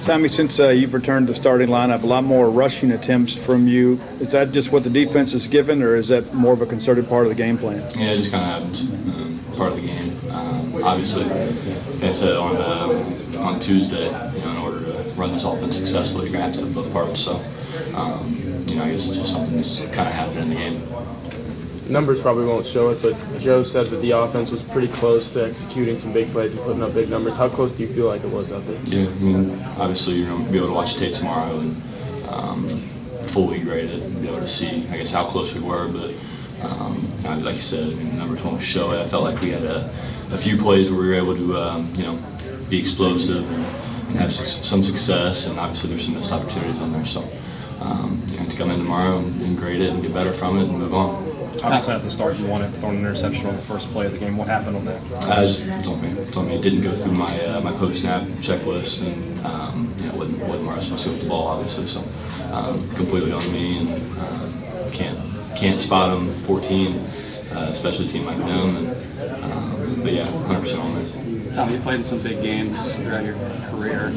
Tommy, since you've returned to the starting lineup, a lot more rushing attempts from you. Is that just what the defense is given, or is that more of a concerted part of the game plan? Yeah, it just kind of happens. Part of the game. Obviously, like I said on Tuesday, in order to run this offense successfully, you're going to have both parts. So, I guess it's just something that's kind of happened in the game. Numbers probably won't show it, but Joe said that the offense was pretty close to executing some big plays and putting up big numbers. How close do you feel like it was out there? Yeah, obviously you're going to be able to watch the tape tomorrow and fully grade it and be able to see, I guess, how close we were. But like you said, the numbers won't show it. I felt like we had a few plays where we were able to, be explosive and have some success, and obviously there's some missed opportunities on there. So, to come in tomorrow and grade it and get better from it and move on. Obviously, at the start, you wanted throwing an interception on the first play of the game. What happened on that? Just told me it didn't go through my post-snap checklist, and wasn't where I was supposed to go with the ball, obviously. So completely on me, and can't spot them 14, especially a team like them. But yeah, 100% on me. Tom, you played in some big games throughout your career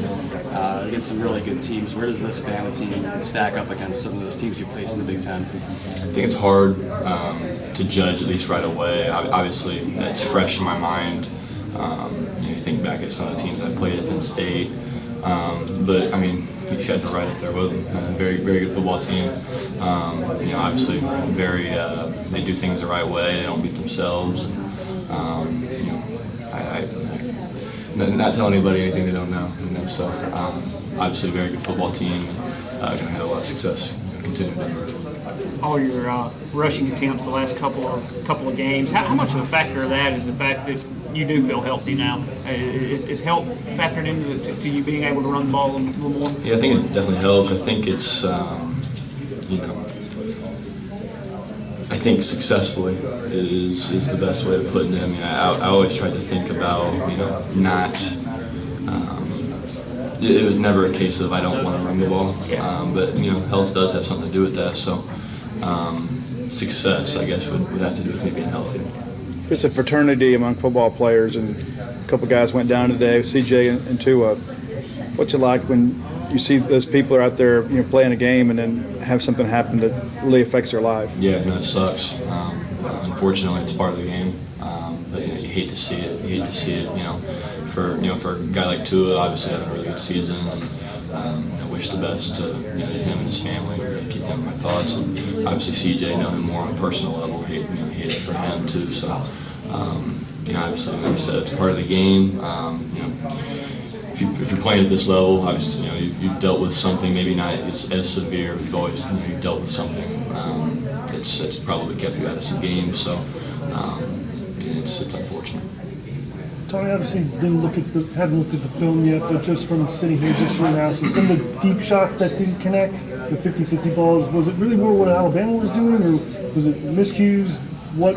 against some really good teams. Where does this Bama team stack up against some of those teams you faced in the Big Ten? I think it's hard to judge, at least right away. Obviously, it's fresh in my mind. You think back at some of the teams I played at Penn State. But, these guys are right up there with them. Very, very good football team. Obviously, they do things the right way. They don't beat themselves. Not telling anybody anything they don't know. So obviously, a very good football team. Going to have a lot of success. Continuing down the road. All your rushing attempts the last couple of games. How much of a factor of that is the fact that you do feel healthy now? Is health factored into you being able to run the ball a little more? Yeah, I think it definitely helps. I think it's I think successfully is the best way of putting it. I always tried to think about, not. It was never a case of I don't want to run the ball, but health does have something to do with that. So success, I guess, would have to do with me being healthy. It's a fraternity among football players, and a couple guys went down today, CJ and Tua. What's it like when you see those people are out there, playing a game and then have something happen that really affects their life? Yeah, no, it sucks. Unfortunately, it's part of the game. But you hate to see it. You hate to see it. For a guy like Tua, obviously having a really good season, and wish the best to him and his family. Keep them in my thoughts. And obviously, CJ, know him more on a personal level. Hate it for him too. So, obviously, like I said, it's part of the game. If you're playing at this level, obviously, you've dealt with something, maybe not as severe, but you've always you've dealt with something that's probably kept you out of some games. So it's unfortunate. Tony, obviously haven't looked at the film yet, but just from sitting here, just your analysis, some of the deep shots that didn't connect, the 50-50 balls, was it really more what Alabama was doing, or was it miscues? What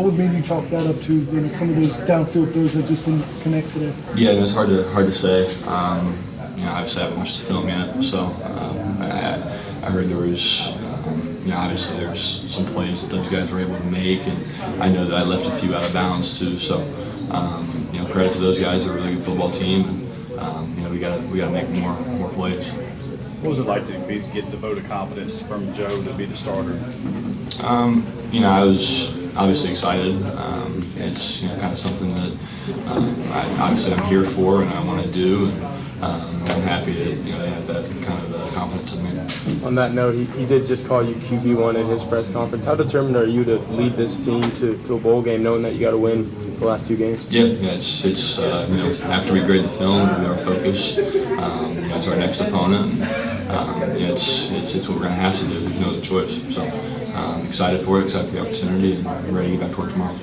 would maybe you chalk that up to? Maybe some of those downfield throws that just didn't connect today. Yeah, it's hard to say. Obviously I haven't watched the film yet, so I heard there was. Obviously there's some plays that those guys were able to make, and I know that I left a few out of bounds too. So, credit to those guys. They're a really good football team, and we gotta make more plays. What was it like to get the vote of confidence from Joe to be the starter? I was obviously excited. It's kind of something that I'm here for and I want to do, and I'm happy that they have that kind of confidence in me. On that note, he did just call you QB1 in his press conference. How determined are you to lead this team to a bowl game, knowing that you got to win the last 2 games? Yeah, it's after we grade the film, it'll be our focus. It's our next opponent. And, it's what we're going to have to do. There's no other choice. So excited for it, excited for the opportunity, and ready to get back to work tomorrow.